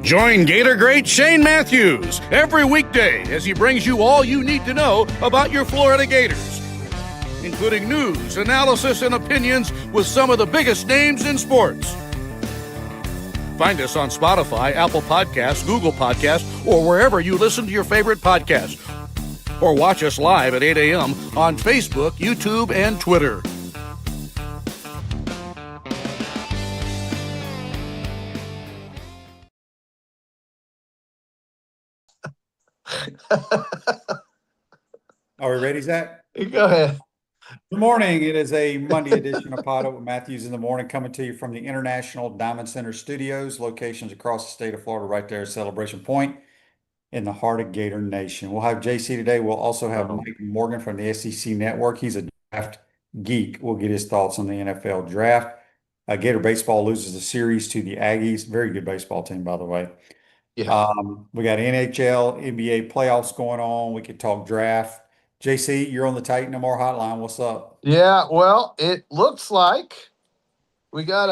Join Gator great Shane Matthews every weekday as he brings you all you need to know about your Florida Gators, including news, analysis, and opinions with some of the biggest names in sports. Find us on Spotify, Apple Podcasts, Google Podcasts, or wherever you listen to your favorite podcast. Or watch us live at 8 a.m. on Facebook, YouTube, and Twitter. Are we ready, Zach? Go ahead. Good morning. It is a Monday edition of PodUp with Matthews in the morning, coming to you from the International Diamond Center Studios, locations across the state of Florida, right there at Celebration Point in the heart of Gator Nation. We'll have JC today. We'll also have Mike Morgan from the SEC Network. He's a draft geek. We'll get his thoughts on the NFL draft. Gator baseball loses the series to the Aggies. Very good baseball team, by the way. Yeah. We got NHL, NBA playoffs going on. We could talk draft. JC, you're on the Titan MR hotline. What's up? Yeah, well, it looks like we got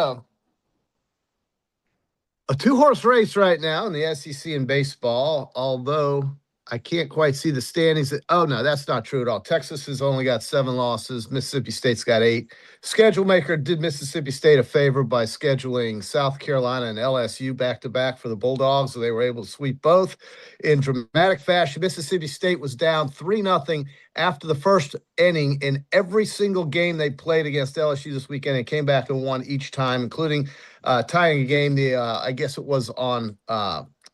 a two-horse race right now in the SEC in baseball, although I can't quite see the standings. Oh, no, that's not true at all. Texas has only got 7 losses. Mississippi State's got 8. Schedule maker did Mississippi State a favor by scheduling South Carolina and LSU back-to-back for the Bulldogs, so they were able to sweep both in dramatic fashion. Mississippi State was down 3-0 after the first inning in every single game they played against LSU this weekend and came back and won each time, including tying a game. I guess it was on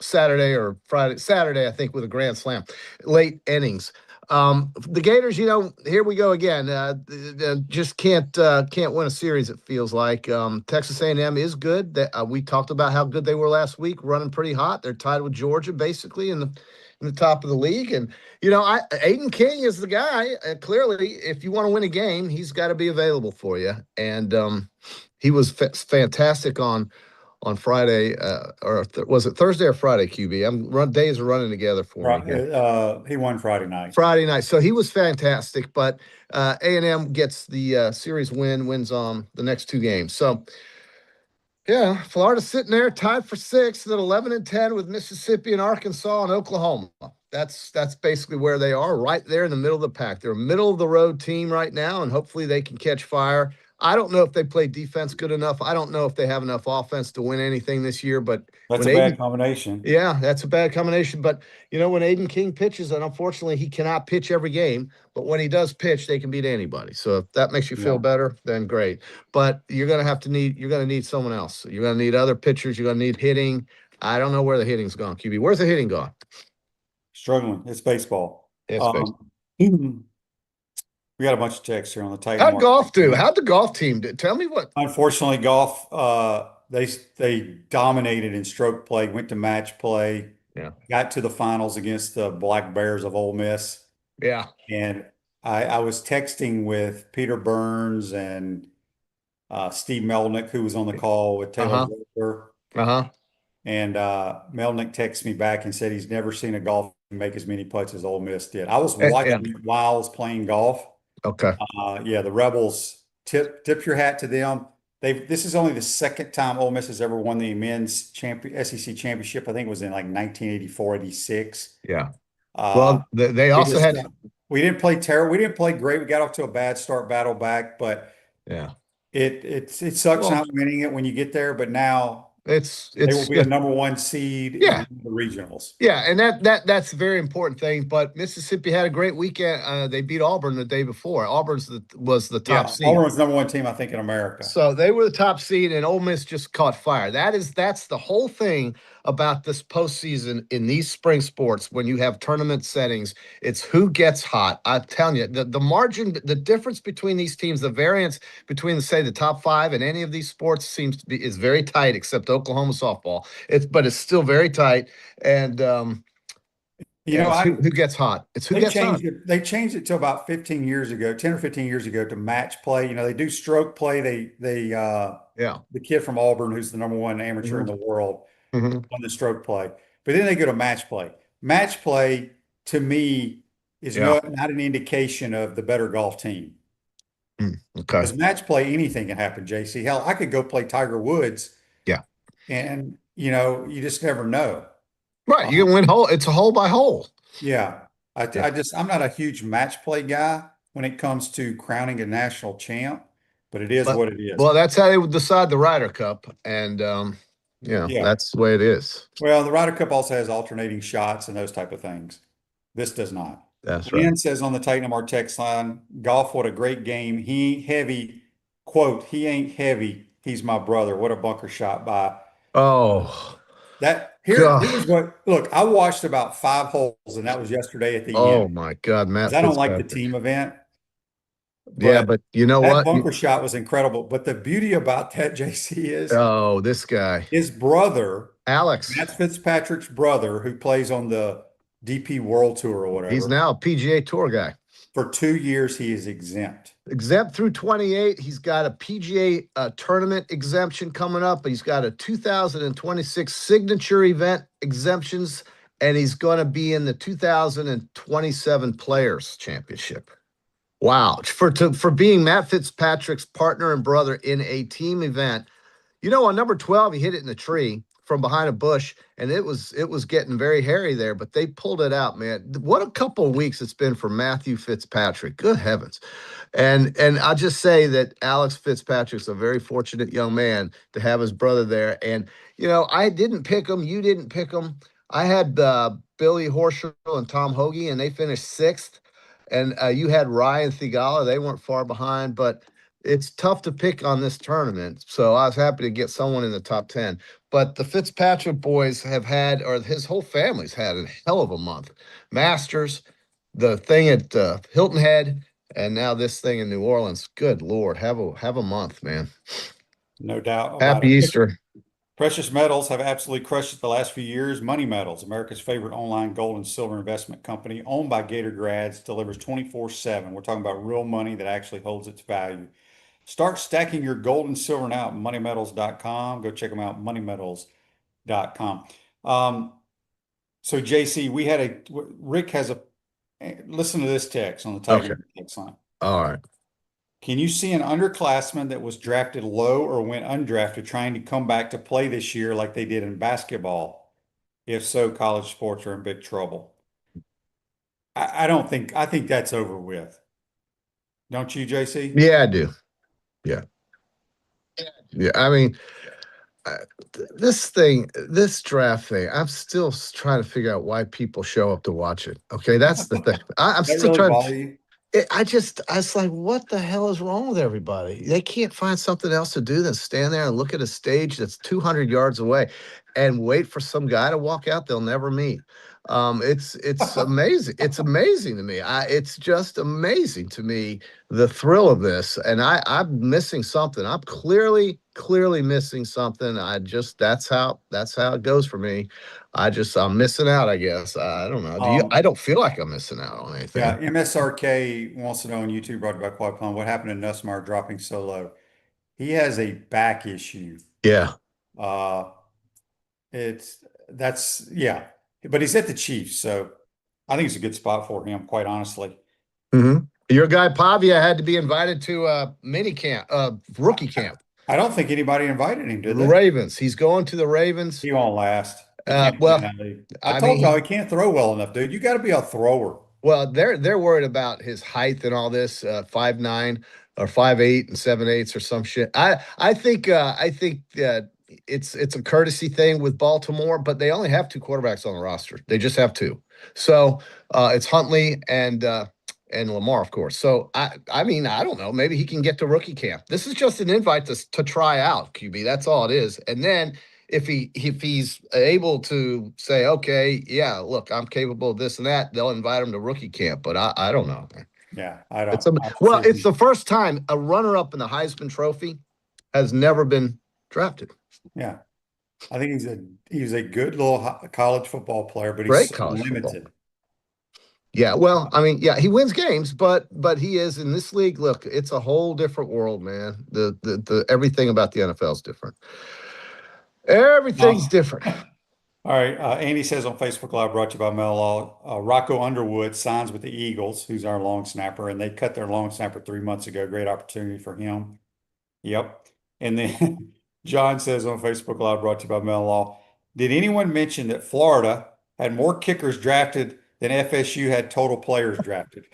Saturday or Friday, I think, with a grand slam, late innings. The Gators, here we go again. Just can't win a series. It feels like Texas A&M is good. We talked about how good they were last week, running pretty hot. They're tied with Georgia basically in the top of the league. And Aiden King is the guy. Clearly, if you want to win a game, he's got to be available for you. And he was fantastic on Friday, was it Thursday or Friday, QB? Days are running together for me. He won Friday night. So he was fantastic, but A&M gets the series wins on the next 2 games. So, yeah, Florida's sitting there tied for 6th at 11-10 with Mississippi and Arkansas and Oklahoma. That's basically where they are, right there in the middle of the pack. They're a middle-of-the-road team right now, and hopefully they can catch fire. I don't know if they play defense good enough. I don't know if they have enough offense to win anything this year, but that's a bad combination. Yeah, that's a bad combination. But, when Aiden King pitches, and unfortunately he cannot pitch every game, but when he does pitch, they can beat anybody. So if that makes you feel better, then great. But you're going to need someone else. You're going to need other pitchers. You're going to need hitting. I don't know where the hitting's gone, QB. Where's the hitting gone? Struggling. It's baseball. It's baseball. We got a bunch of texts here on the Titan. How'd golf do? How'd the golf team do? Tell me what. Unfortunately, golf, they dominated in stroke play, went to match play, got to the finals against the Black Bears of Ole Miss. Yeah. And I was texting with Peter Burns and Steve Melnick, who was on the call with Taylor Walker. And Melnick texted me back and said he's never seen a golf team make as many putts as Ole Miss did. I was watching it while I was playing golf. Okay. The Rebels, tip your hat to them. This is only the second time Ole Miss has ever won the men's SEC championship. I think it was in like 1984, 86. Yeah. Well, they also had. We didn't play terrible. We didn't play great. We got off to a bad start, battle back, but it sucks not winning it when you get there. But now. They will be a number 1 seed in the regionals. Yeah, and that's a very important thing. But Mississippi had a great weekend. They beat Auburn the day before. Auburn was the top seed. Auburn was number 1 team, I think, in America. So they were the top seed, and Ole Miss just caught fire. That's the whole thing about this postseason in these spring sports. When you have tournament settings, it's who gets hot. I'm telling you, the margin, the difference between these teams, the variance between, say, the top 5 in any of these sports is very tight, except Oklahoma softball. But it's still very tight, and who gets hot. It's who gets hot. They changed it to about 10 or 15 years ago to match play. They do stroke play. The kid from Auburn, who's the number 1 amateur in the world, on the stroke play. But then they go to match play. Match play, to me, is not an indication of the better golf team. Okay. Because match play, anything can happen, JC. Hell, I could go play Tiger Woods and you just never know. Right. You Um, can win hole. It's a hole by hole. yeah, Yeah. I'm not a huge match play guy when it comes to crowning a national champ, but it is But what it is. well, that's how they would decide the Ryder Cup. And Yeah. that's the way it is. Well, the Ryder Cup also has alternating shots and those type of things. This does not. That's right. Dan says on the Titan our text line, golf, what a great game. He heavy, quote, he ain't heavy. He's my brother. What a bunker shot by Oh, that. Here's God. what, look, I watched about 5 holes, and that was yesterday at the Oh end. my God, Matt 'Cause I don't like the Fitzpatrick. team event, Yeah, but but you know that what? bunker shot was incredible. But the beauty about that, JC, is Oh, this guy, his brother, Alex. Matt Fitzpatrick's brother, who plays on the DP World Tour or He's whatever, now a PGA Tour guy. for 2 years he is exempt. Exempt through 28. He's got a PGA tournament exemption coming up. He's got a 2026 signature event exemptions, and he's going to be in the 2027 Players Championship. Wow. For being Matt Fitzpatrick's partner and brother in a team event. On number 12, he hit it in the tree from behind a bush, and it was getting very hairy there, but they pulled it out, man. What a couple of weeks it's been for Matthew Fitzpatrick. Good heavens. And I'll just say that Alex Fitzpatrick's a very fortunate young man to have his brother there. And I didn't pick him, you didn't pick him. I had Billy Horschel and Tom Hoagie, and they finished sixth. And you had Ryan Thigala. They weren't far behind, but it's tough to pick on this tournament. So I was happy to get someone in the top 10. But the Fitzpatrick boys have had, or his whole family's had, a hell of a month. Masters, the thing at Hilton Head, and now this thing in New Orleans. Good Lord, have a month, man. No doubt about Happy it. Easter. Precious metals have absolutely crushed it the last few years. Money Metals, America's favorite online gold and silver investment company, owned by Gator grads, delivers 24/7. We're talking about real money that actually holds its value. Start stacking your gold and silver now at moneymetals.com. Go check them out, moneymetals.com. So JC, Rick has listen to this text on the Okay. Titan text line. All right. Can you see an underclassman that was drafted low or went undrafted trying to come back to play this year like they did in basketball? If so, college sports are in big trouble. I think that's over with. Don't you, JC? Yeah, I do. Yeah. Yeah. I mean, this draft thing, I'm still trying to figure out why people show up to watch it. Okay, that's the thing. I'm That still really trying. bother you? I was like, what the hell is wrong with everybody? They can't find something else to do than stand there and look at a stage that's 200 yards away and wait for some guy to walk out they'll never meet. It's amazing. It's amazing to me. It's just amazing to me, the thrill of this. And I'm missing something. I'm clearly missing something. That's how it goes for me. I'm missing out, I guess. I don't know. I don't feel like I'm missing out on anything. Yeah, MSRK wants to know on YouTube, brought by Quad Plum, what happened to Nussmeyer dropping so low? He has a back issue. Yeah. Uh, yeah, but he's at the Chiefs, so I think it's a good spot for him, quite honestly. Mm-hmm. Your guy Pavia had to be invited to mini camp, rookie camp. I don't think anybody invited him, did The they? Ravens. He's going to the Ravens. He won't last. Well, I told y'all he can't throw well enough, dude. You got to be a thrower. Well, they're worried about his height and all this, 5'9" or 5'8" and 7/8 or some shit. I think it's a courtesy thing with Baltimore, but they only have two quarterbacks on the roster. They just have two. So it's Huntley and Lamar, of course. So I mean, I don't know. Maybe he can get to rookie camp. This is just an invite to try out, QB. That's all it is. And then if he's able to say, okay, yeah, look, I'm capable of this and that, they'll invite him to rookie camp. But I don't know. Yeah, I don't. It's the first time a runner-up in the Heisman Trophy has never been drafted. Yeah, I think he's a good little college football player, but Great he's so college limited. football. Yeah, well, I mean, yeah, he wins games, but he is in this league. Look, it's a whole different world, man. The everything about the NFL is different. Everything's different. All right. Andy says on Facebook Live, brought to you by Mel Law, Rocco Underwood signs with the Eagles, who's our long snapper, and they cut their long snapper 3 months ago. Great opportunity for him. Yep. And then John says on Facebook Live, brought to you by Mel Law, did anyone mention that Florida had more kickers drafted than FSU had total players drafted?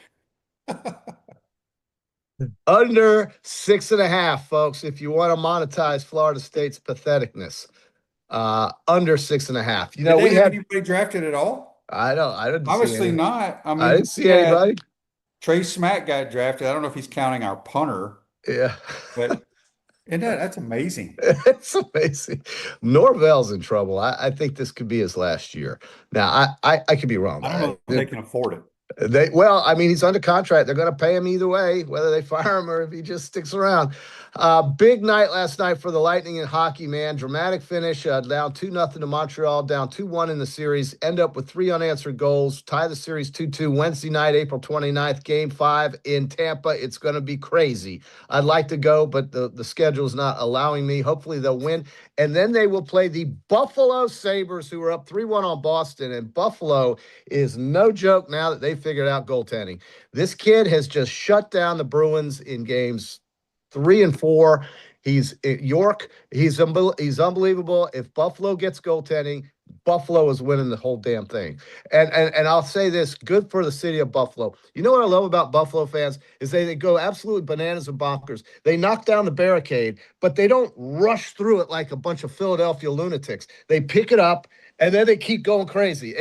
Under 6.5, folks. If you want to monetize Florida State's patheticness, under 6.5. You know, Did they we have had. anybody drafted at all? I didn't see Obviously any. not. I I mean, didn't see anybody. Trey Smack got drafted. I don't know if he's counting our punter, Yeah. but that's amazing. It's amazing. Norvell's in trouble. I think this could be his last year. Now, I could be wrong. I don't know if they can afford it. Well, I mean, he's under contract. They're going to pay him either way, whether they fire him or if he just sticks around. Big night last night for the Lightning in hockey, man. Dramatic finish, down 2-0 to Montreal, down 2-1 in the series. End up with 3 unanswered goals. Tie the series 2-2 Wednesday night, April 29th, Game 5 in Tampa. It's going to be crazy. I'd like to go, but the schedule is not allowing me. Hopefully they'll win. And then they will play the Buffalo Sabres, who are up 3-1 on Boston. And Buffalo is no joke now that they figured out goaltending. This kid has just shut down the Bruins in games 3 and 4. He's at York. He's unbelievable. If Buffalo gets goaltending, Buffalo is winning the whole damn thing. And I'll say this, good for the city of Buffalo. You know what I love about Buffalo fans is they go absolutely bananas and bonkers. They knock down the barricade, but they don't rush through it like a bunch of Philadelphia lunatics. They pick it up, and then they keep going crazy.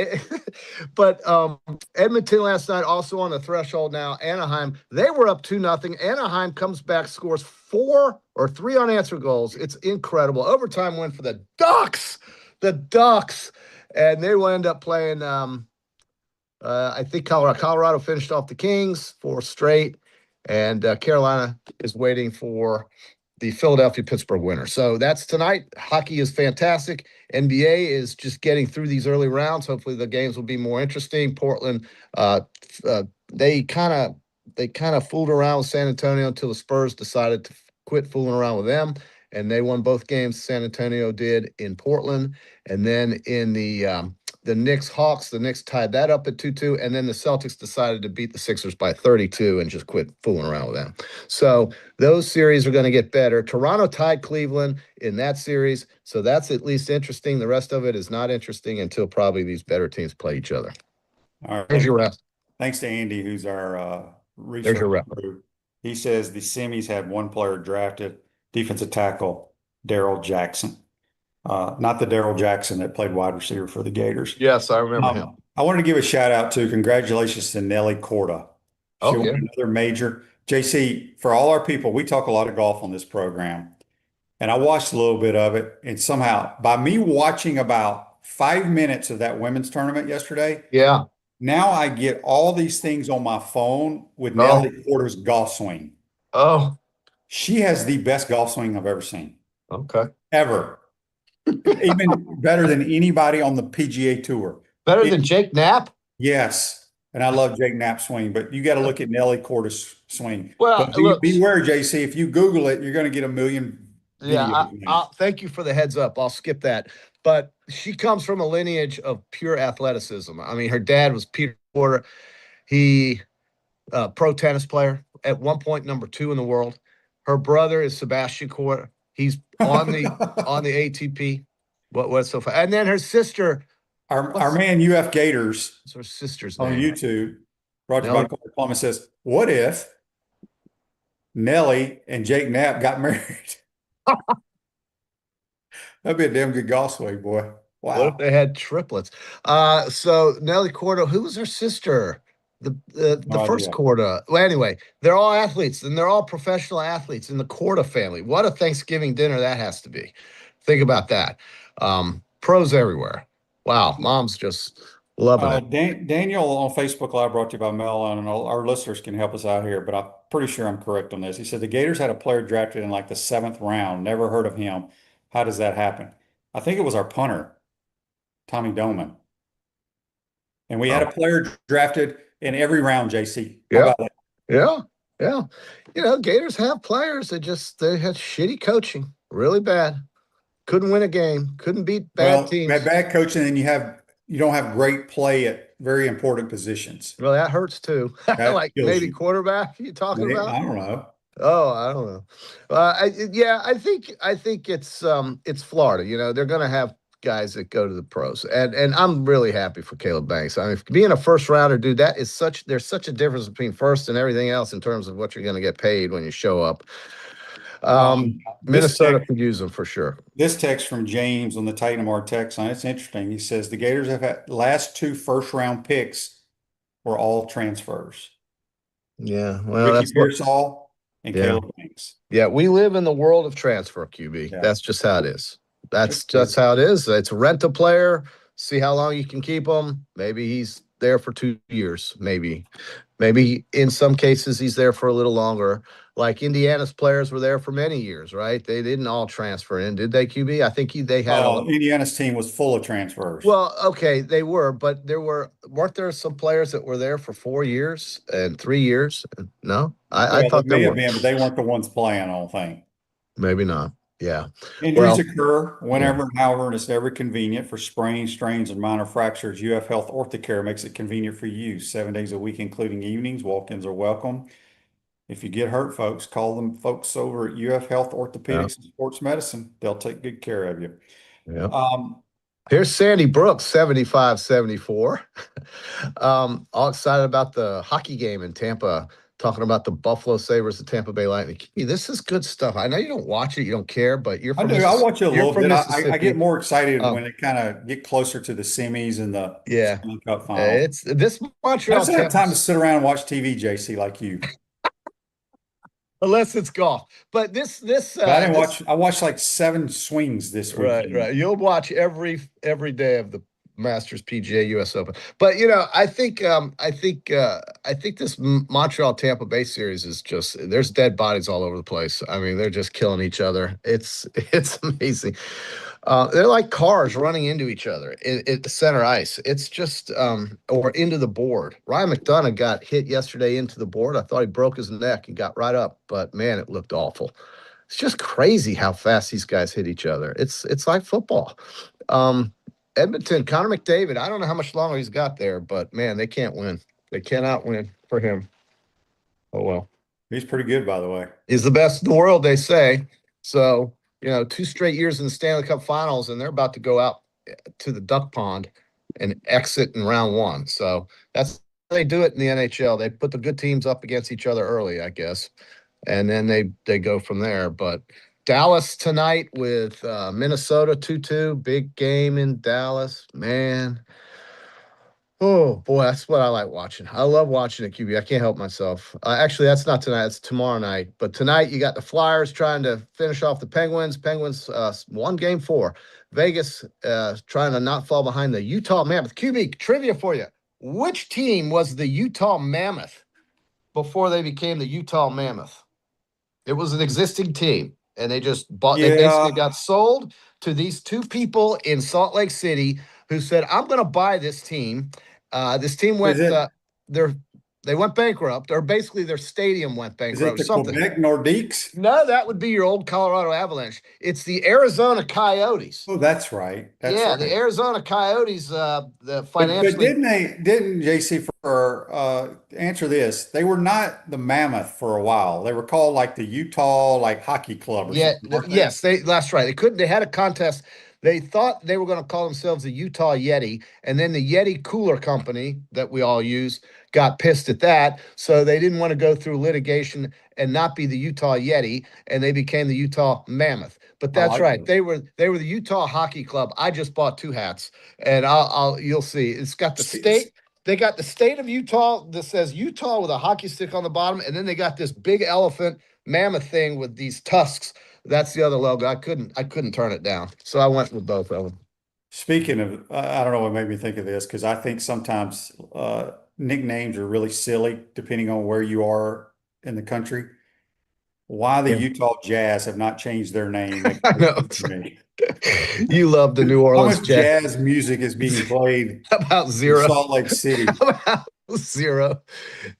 But Edmonton last night also on the threshold now. Anaheim, they were up 2-0. Anaheim comes back, scores 4 or 3 unanswered goals. It's incredible. Overtime win for the Ducks. The Ducks. And they will end up playing, I think Colorado finished off the Kings 4 straight. And Carolina is waiting for the Philadelphia-Pittsburgh winner. So that's tonight. Hockey is fantastic. NBA is just getting through these early rounds. Hopefully the games will be more interesting. Portland, they kind of fooled around with San Antonio until the Spurs decided to quit fooling around with them, and they won both games. San Antonio did in Portland, and then in the Knicks-Hawks, the Knicks tied that up at 2-2, and then the Celtics decided to beat the Sixers by 32 and just quit fooling around with them. So those series are going to get better. Toronto tied Cleveland in that series, so that's at least interesting. The rest of it is not interesting until probably these better teams play each other. All right. There's your rest. Thanks to Andy, who's our research guru. He says the semis had one player drafted, defensive tackle, Daryl Jackson. Not the Daryl Jackson that played wide receiver for the Gators. Yes, I remember him. I wanted to give a shout out to congratulations to Nelly Korda. She won another major. JC, for all our people, we talk a lot of golf on this program. And I watched a little bit of it. And somehow, by me watching about 5 minutes of that women's tournament yesterday, now I get all these things on my phone with Nelly Korda's golf swing. Oh. She has the best golf swing I've ever seen. Okay. Ever. Even better than anybody on the PGA Tour. Better than Jake Knapp? Yes. And I love Jake Knapp's swing, but you got to look at Nelly Korda's swing. Well, but beware, JC. If you Google it, you're going to get a million videos. I'll thank you for the heads up. I'll skip that. But she comes from a lineage of pure athleticism. I mean, her dad was Peter Porter. He pro tennis player, at one point number 2 in the world. Her brother is Sebastian Korda. He's on the ATP. What's so fun? And then her sister, our man UF Gators, what's her sister's on name? YouTube, brought to you by Corey Plum, says, "What if Nelly and Jake Knapp got married?" That'd be a damn good golf swing, boy. Wow. What if they had triplets? So Nelly Korda, who was her sister? The first Korda. Well, anyway, they're all athletes, and they're all professional athletes in the Korda family. What a Thanksgiving dinner that has to be. Think about that. Pros everywhere. Wow, mom's just loving it. Daniel on Facebook Live, brought to you by Mel, and our listeners can help us out here, but I'm pretty sure I'm correct on this. He said the Gators had a player drafted in like the 7th round. Never heard of him. How does that happen? I think it was our punter, Tommy Doman. And we had a player drafted in every round, JC. Yeah. You know, Gators have players that they had shitty coaching, really bad. Couldn't win a game, couldn't beat bad teams. Bad coaching, and you don't have great play at very important positions. Well, that hurts too. Like maybe quarterback you talking about? I don't know. Oh, I don't know. Yeah, I think it's Florida. You know, they're going to have guys that go to the pros, and I'm really happy for Caleb Banks. I mean, being a first rounder, dude, that is there's such a difference between first and everything else in terms of what you're going to get paid when you show up. This Minnesota text, could use them for sure. this text from James on the Titanmar text line, it's interesting. He says the Gators have had last two first round picks were all transfers. Yeah, well, Ricky that's what. Pearsall and Yeah, Caleb Banks. yeah. We live in the world of transfer, QB. Yeah. That's just how it is. Just That's kidding. how it is. It's rent a player, see how long you can keep him. Maybe he's there for 2 years. Maybe in some cases he's there for a little longer. Like Indiana's players were there for many years, right? They didn't all transfer in, did they, QB? I think they had Oh, Indiana's team was full of transfers. well, okay, they were, but weren't there some players that were there for 4 years and 3 years? No, I Well, there thought there may have were. been, but they weren't the ones playing, I don't think. Maybe not. Yeah. Injuries Well, occur yeah. whenever and however, and it's never convenient for sprains, strains, and minor fractures. UF Health Orthocare makes it convenient for you. 7 days a week, including evenings. Walk-ins are welcome. If you get hurt, folks, call them folks over at UF Health Yeah. Orthopedics and Sports Medicine. They'll take good care of you. Yeah. Um, Here's Sandy Brooks, 75-74. All excited about the hockey game in Tampa, talking about the Buffalo Sabres, the Tampa Bay Lightning. This is good stuff. I know you don't watch it, you don't care, but you're I from do. I watch it a you're little from bit. I Mississippi. get more excited Um, when it kind of get closer to the semis and the yeah. Stanley Cup finals. It's this I Montreal just have Tampa, time to sit around and watch TV, JC, like you. unless it's golf. But this But I didn't watch. I watched like 7 swings this weekend. right. You'll watch every day of the Masters, PGA, US Open. But you know, I think this Montreal Tampa Bay series is just there's dead bodies all over the place. I mean, they're just killing each other. It's amazing. They're like cars running into each other at the center ice. It's just or into the board. Ryan McDonough got hit yesterday into the board. I thought he broke his neck and got right up, but man, it looked awful. It's just crazy how fast these guys hit each other. It's like football. Um, Edmonton, Connor McDavid. I don't know how much longer he's got there, but man, they can't win. They cannot win for him. Oh well. He's pretty good, by the way. He's the best in the world, they say. So, you know, 2 straight years in the Stanley Cup Finals, and they're about to go out to the duck pond and exit in round 1. So that's how they do it in the NHL. They put the good teams up against each other early, I guess, and then they go from there. But Dallas tonight with Minnesota 2-2, big game in Dallas, man. Oh boy, that's what I like watching. I love watching it, QB. I can't help myself. Actually, that's not tonight. It's tomorrow night. But tonight, you got the Flyers trying to finish off the Penguins. Penguins won game 4. Vegas trying to not fall behind the Utah Mammoth. QB, trivia for you. Which team was the Utah Mammoth before they became the Utah Mammoth? It was an existing team, and they just bought. They basically got sold to these 2 people in Salt Lake City who said, "I'm going to buy this team." This team went. They went bankrupt, or basically their stadium went Is it bankrupt. the Something. Quebec Nordiques? No, that would be your old Colorado Avalanche. It's the Arizona Coyotes. Oh, that's right. That's Yeah, right. the Arizona Coyotes. The But financially. didn't JC for answer this? They were not the Mammoth for a while. They were called like the Utah like hockey club or Yeah, something. Weren't they? yes, that's right. They couldn't. They had a contest. They thought they were going to call themselves the Utah Yeti, and then the Yeti Cooler Company that we all use got pissed at that, so they didn't want to go through litigation and not be the Utah Yeti, and they became the Utah Mammoth. But that's right. it. They were the Utah Hockey Club. I just bought 2 hats, and you'll see. It's got the state. They got the state of Utah that says Utah with a hockey stick on the bottom, and then they got this big elephant mammoth thing with these tusks. That's the other logo. I couldn't turn it down, so I went with both of them. Speaking of, I don't know what made me think of this because I think sometimes nicknames are really silly depending on where you are in the country. Why the Yeah. Utah Jazz have not changed their name makes I no know. sense to me. You love the New How Orleans much Jazz. jazz music is being played About in zero. Salt Lake City? About zero.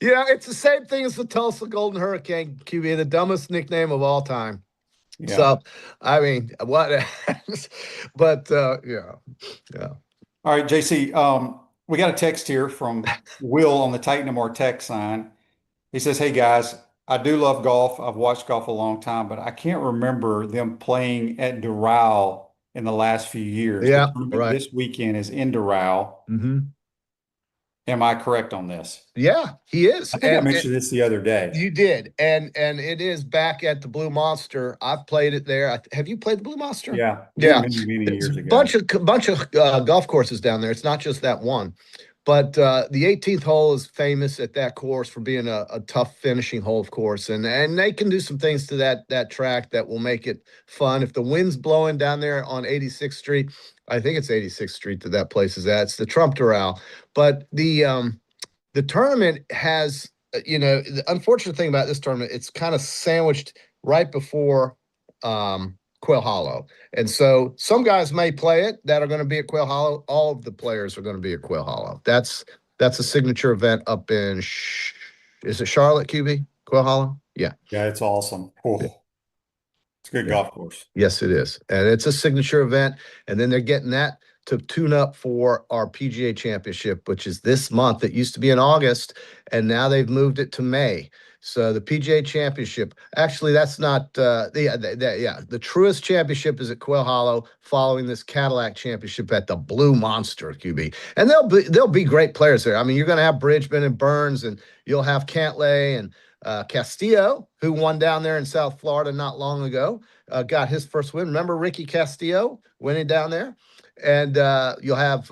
Yeah, it's the same thing as the Tulsa Golden Hurricane, QB, the dumbest nickname of all time. Yeah. So, I mean, what? But yeah. All right, JC. We got a text here from Will on the Titan text sign. He says, "Hey guys, I do love golf. I've watched golf a long time, but I can't remember them playing at Doral in the last few years. The Yeah, tournament right. this weekend is in Doral. Hmm. Am I correct on this? Yeah, he is. I think I And mentioned this the other day. you did. And it is back at the Blue Monster. I've played it there. Have you played the Blue Monster? Yeah, Yeah. many, many There's a years ago. bunch of golf courses down there. It's not just that one. But the 18th hole is famous at that course for being a tough finishing hole, of course, and they can do some things to that track that will make it fun. If the wind's blowing down there on 86th Street, I think it's 86th Street that place is at. It's the Trump Doral. But the tournament has, the unfortunate thing about this tournament, it's kind of sandwiched right before Quail Hollow. And so some guys may play it that are going to be at Quail Hollow. All of the players are going to be at Quail Hollow. That's a signature event up in, is it Charlotte, QB? Quail Hollow? Yeah. Yeah, it's awesome. Oh, it's a good golf course. Yes, it is. And it's a signature event. And then they're getting that to tune up for our PGA Championship, which is this month. It used to be in August, and now they've moved it to May. So the PGA Championship, actually, that's not the truest championship is at Quail Hollow, following this Cadillac Championship at the Blue Monster, QB. And there'll be great players there. I mean, you're going to have Bridgman and Burns, and you'll have Cantlay and Castillo, who won down there in South Florida not long ago, got his first win. Remember Ricky Castillo winning down there? And you'll have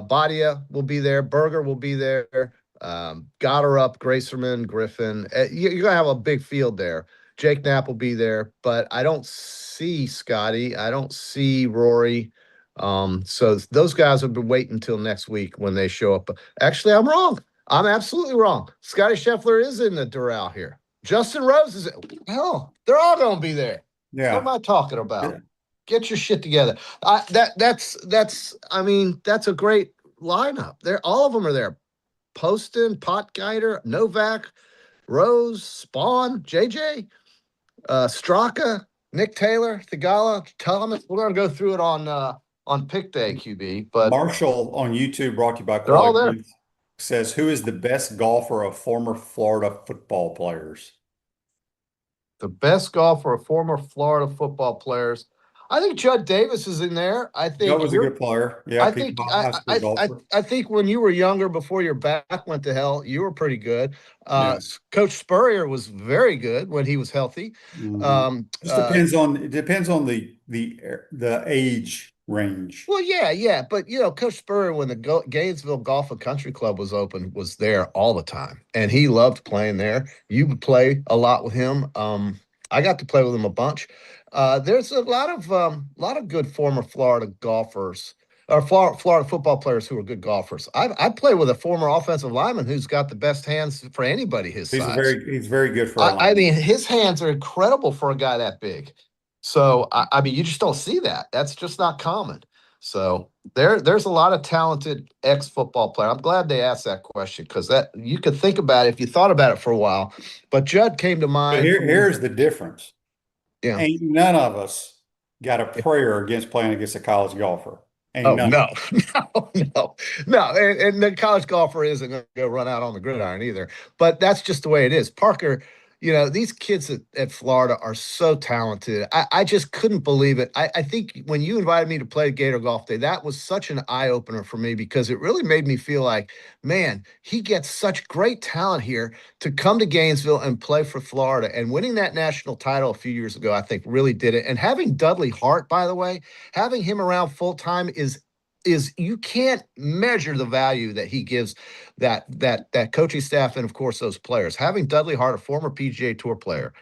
Badia will be there. Berger will be there. Gotterup, Gracerman, Griffin. You're going to have a big field there. Jake Knapp will be there. But I don't see Scotty. I don't see Rory. So those guys will be waiting until next week when they show up. Actually, I'm wrong. I'm absolutely wrong. Scotty Scheffler is in the Doral here. Justin Rose is. Hell, they're all going to be there. Yeah. What am I talking about? Yeah. Get your shit together. That's a great lineup. All of them are there. Poston, Potgieter, Novak, Rose, Spawn, JJ, Straka, Nick Taylor, Thigala, Thomas. We're gonna go through it on pick day, QB. But Marshall on YouTube, brought to you by they're all there. Quality, says, who is the best golfer of former Florida football players? The best golfer of former Florida football players. I think Judd Davis is in there. I think That was a good player. Yeah, I think when you were younger, before your back went to hell, you were pretty good. Yeah. Coach Spurrier was very good when he was healthy. Mhm. It depends on the age range. Well, yeah, but Coach Spurrier, when the Gainesville Golf and Country Club was open, was there all the time, and he loved playing there. You would play a lot with him. I got to play with him a bunch. There's a lot of good former Florida golfers or Florida football players who are good golfers. I play with a former offensive lineman who's got the best hands for anybody his size. He's very good for. I mean, his hands are incredible for a guy that big. So I mean, you just don't see that. That's just not common. So there's a lot of talented ex-football player. I'm glad they asked that question, because that you could think about it if you thought about it for a while. But Judd came to mind. But here's the difference. Yeah. Ain't none of us got a prayer against playing against a college golfer. No. And the college golfer isn't going to go run out on the gridiron either. But that's just the way it is. Parker, these kids at Florida are so talented. I just couldn't believe it. I think when you invited me to play Gator Golf Day, that was such an eye-opener for me, because it really made me feel like, man, he gets such great talent here to come to Gainesville and play for Florida. And winning that national title a few years ago, I think, really did it. And having Dudley Hart, by the way, having him around full-time is you can't measure the value that he gives that coaching staff, and of course those players. Having Dudley Hart, a former PGA Tour player,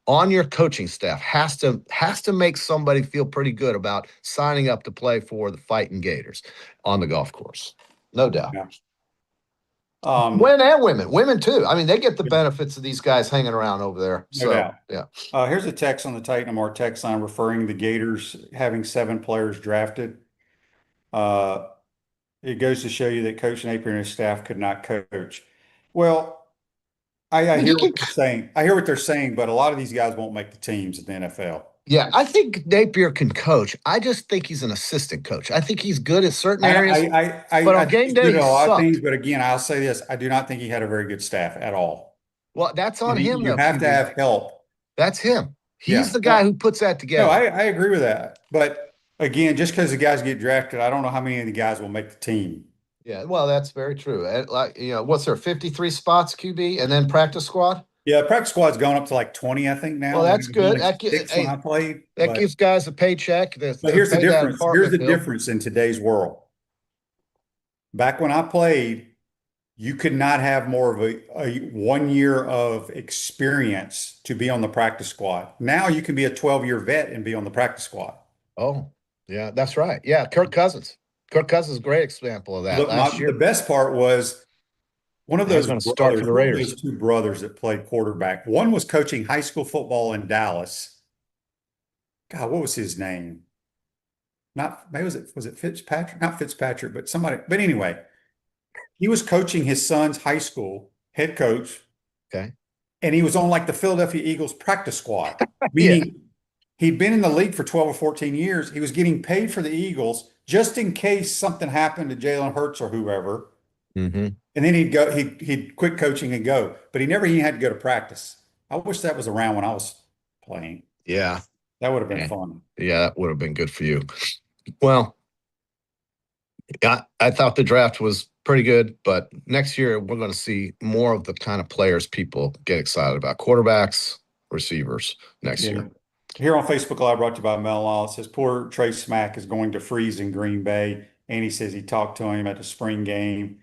on your coaching staff has to make somebody feel pretty good about signing up to play for the Fighting Gators on the golf course. No doubt. Yeah. Men and women too. I mean, they get the benefits of these guys hanging around over there. No doubt. Yeah. Here's a text on the Titan More text line referring to the Gators having 7 players drafted. It goes to show you that Coach Napier and his staff could not coach. Well, I hear what they're saying. I hear what they're saying, but a lot of these guys won't make the teams at the NFL. Yeah, I think Napier can coach. I just think he's an assistant coach. I think he's good at certain areas. But on game day, a lot of things. But again, I'll say this: I do not think he had a very good staff at all. Well, that's on And him you though, have to QB. have help. That's him. He's Yeah. the guy who puts that No, together. I agree with that. But again, just because the guys get drafted, I don't know how many of the guys will make the team. Yeah, well, that's very true. Like, what's there, 53 spots QB and then practice squad? Yeah, practice squad's gone up to like 20, I think Well, now. that's It was good. only six when I played. That gives guys a paycheck But to here's the pay that difference. Here's apartment the bill. difference in today's world. Back when I played, you could not have more of a 1 year of experience to be on the practice squad. Now you can be a 12-year vet and be on the practice squad. Oh, yeah, that's right. Yeah, Kirk Cousins. Kirk Cousins is a great example of that Look, last the year. best part was one of He's those going to start for brothers, the one of Raiders. those two brothers that played quarterback. One was coaching high school football in Dallas. God, what was his name? Not maybe was it Fitzpatrick? Not Fitzpatrick, but somebody. But anyway, he was coaching his son's high school head coach, Okay. and he was on like the Philadelphia Eagles practice squad, Yeah. meaning he'd been in the league for 12 or 14 years. He was getting paid for the Eagles just in case something happened to Jalen Hurts or whoever. Mm-hmm. And then he'd quit coaching and go, but he never even had to go to practice. I wish that was around when I was playing. Yeah. That would have been Yeah. fun. Yeah, that would have been good for you. Well, I thought the draft was pretty good, but next year we're going to see more of the kind of players people get excited about. Quarterbacks, receivers next year. Here on Facebook Live, brought to you by Mel Law, it says poor Trey Smack is going to freeze in Green Bay. And he says he talked to him at the spring game.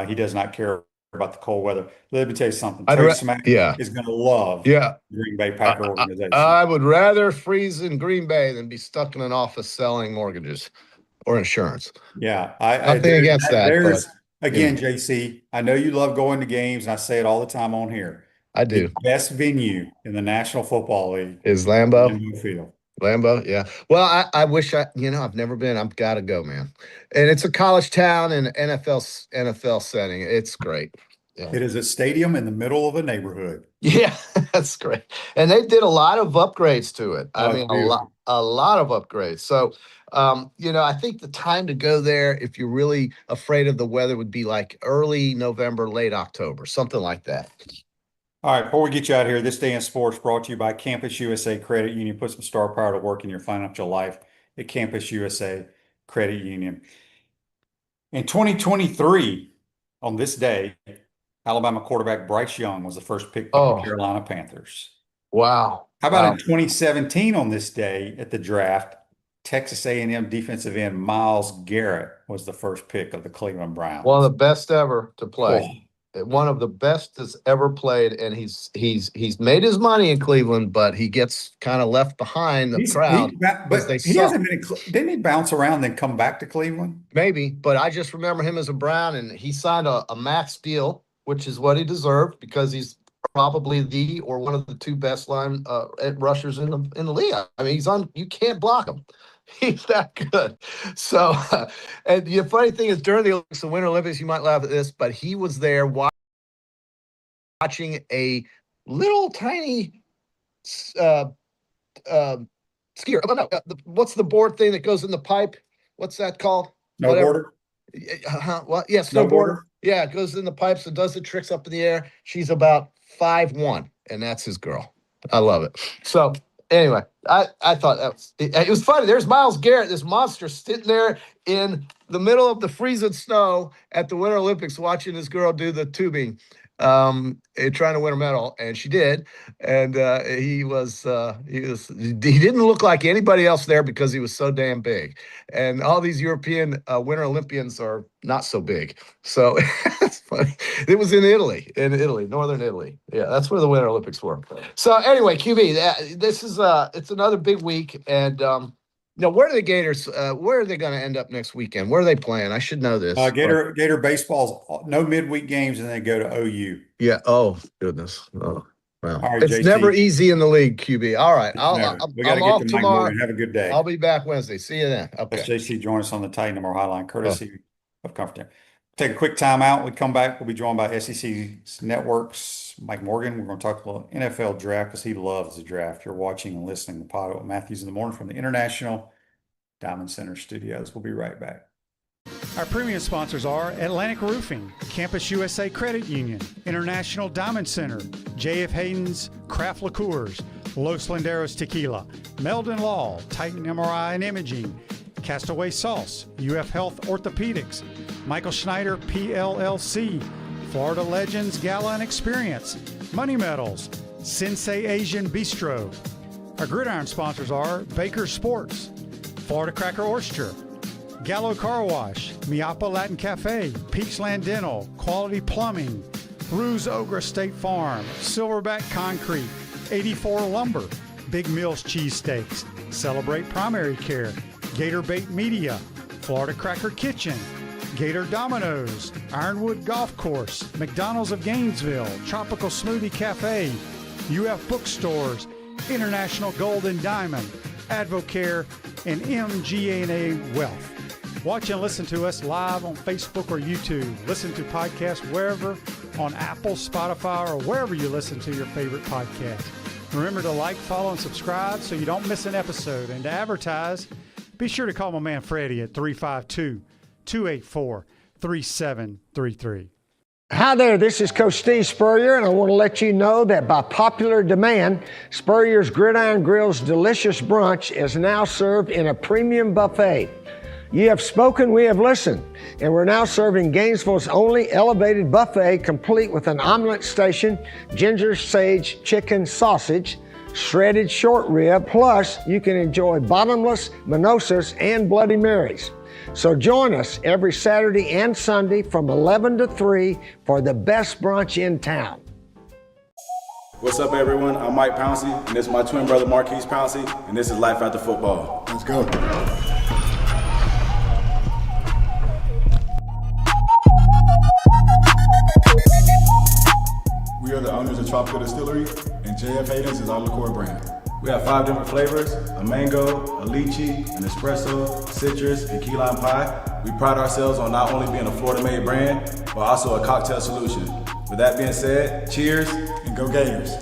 He does not care about the cold weather. Let me tell you something. Trey Smack is going to love the Green Bay Packer organization. I would rather freeze in Green Bay than be stuck in an office selling mortgages or insurance. Yeah, Nothing against that. There's again, JC. I know you love going to games, and I say it all the time on here. I do. The best venue in the National Football League is Lambeau. Lambeau Field. Lambeau, yeah. Well, I wish I've never been. I've got to go, man. And it's a college town in an NFL setting. It's great. Yeah. It is a stadium in the middle of a neighborhood. Yeah, that's great. And they did a lot of upgrades to it. I mean, a lot of upgrades. So, I think the time to go there, if you're really afraid of the weather, would be like early November, late October, something like that. All right, before we get you out of here, this day in sports brought to you by Campus USA Credit Union. Put some star power to work in your financial life at Campus USA Credit Union. In 2023, on this day, Alabama quarterback Bryce Young was the first pick by the Carolina Panthers. Wow. How about in 2017 on this day at the draft, Texas A&M defensive end Myles Garrett was the first pick of the Cleveland Browns. One of the best ever to play. One of the best that's ever played, and he's made his money in Cleveland, but he gets kind of left behind the crowd. Didn't he bounce around then come back to Cleveland? Maybe, but I just remember him as a Brown, and he signed a max deal, which is what he deserved because he's probably one of the two best line rushers in the league. I mean, you can't block him. He's that good. So, and the funny thing is, during the Winter Olympics, you might laugh at this, but he was there watching a little tiny skier. Oh, no, what's the board thing that goes in the pipe? What's that called? Snowboarder. What? Yeah, snowboarder. Yeah, it goes in the pipes and does the tricks up in the air. She's about 5'1", and that's his girl. I love it. So anyway, I thought it was funny. There's Myles Garrett, this monster, sitting there in the middle of the freezing snow at the Winter Olympics, watching this girl do the tubing, and trying to win a medal, and she did. And he didn't look like anybody else there because he was so damn big. And all these European Winter Olympians are not so big. So it's funny. It was in Italy, northern Italy. Yeah, that's where the Winter Olympics were. So anyway, QB, this is it's another big week. And where are the Gators? Where are they going to end up next weekend? Where are they playing? I should know this. Gator baseball's no midweek games, and they go to OU. Yeah. Oh goodness. Oh. Well, all right, it's JC. never easy in the league, QB. All right. We got to get to Mike Morgan. Have a good day. I'll be back Wednesday. See you then. Okay. Let's JC join us on the Titan Number Hotline, courtesy of Comfort. Take a quick time out. We come back. We'll be joined by SEC Network's Mike Morgan. We're going to talk a little NFL draft because he loves the draft. You're watching and listening to PodUp with Matthews in the Morning from the International Diamond Center Studios. We'll be right back. Our premium sponsors are Atlantic Roofing, Campus USA Credit Union, International Diamond Center, J.F. Hayden's Craft Liqueurs, Los Landeros Tequila, Meldon Law, Titan MRI and Imaging, Castaway Sauce, UF Health Orthopedics, Michael Schneider PLLC, Florida Legends Gala and Experience, Money Metals, Sensei Asian Bistro. Our gridiron sponsors are Baker Sports, Florida Cracker Oyster, Gallo Car Wash, Miapa Latin Cafe, Peachland Dental, Quality Plumbing, Ruse Ogre State Farm, Silverback Concrete, 84 Lumber, Big Mills Cheesesteaks, Celebrate Primary Care, Gator Bait Media, Florida Cracker Kitchen, Gator Dominoes, Ironwood Golf Course, McDonald's of Gainesville, Tropical Smoothie Cafe, UF Bookstores, International Gold and Diamond, Advocare, and MGA&A Wealth. Watch and listen to us live on Facebook or YouTube. Listen to podcasts wherever, on Apple, Spotify, or wherever you listen to your favorite podcast. Remember to like, follow, and subscribe so you don't miss an episode. And to advertise, be sure to call my man Freddie at 352-284-3733. Hi there, this is Coach Steve Spurrier, and I want to let you know that by popular demand, Spurrier's Gridiron Grill's delicious brunch is now served in a premium buffet. You have spoken, we have listened, and we're now serving Gainesville's only elevated buffet, complete with an omelet station, ginger sage chicken sausage, shredded short rib, plus you can enjoy bottomless mimosas and Bloody Marys. So join us every Saturday and Sunday from 11 to 3 for the best brunch in town. What's up, everyone? I'm Mike Pouncey, and this is my twin brother Marquise Pouncey, and this is Life After Football. Let's go. We are the owners of Tropical Distillery, and J.F. Hayden's is our liqueur brand. We have 5 different flavors: a mango, a lychee, an espresso, citrus, and key lime pie. We pride ourselves on not only being a Florida-made brand, but also a cocktail solution. With that being said, cheers and go Gators.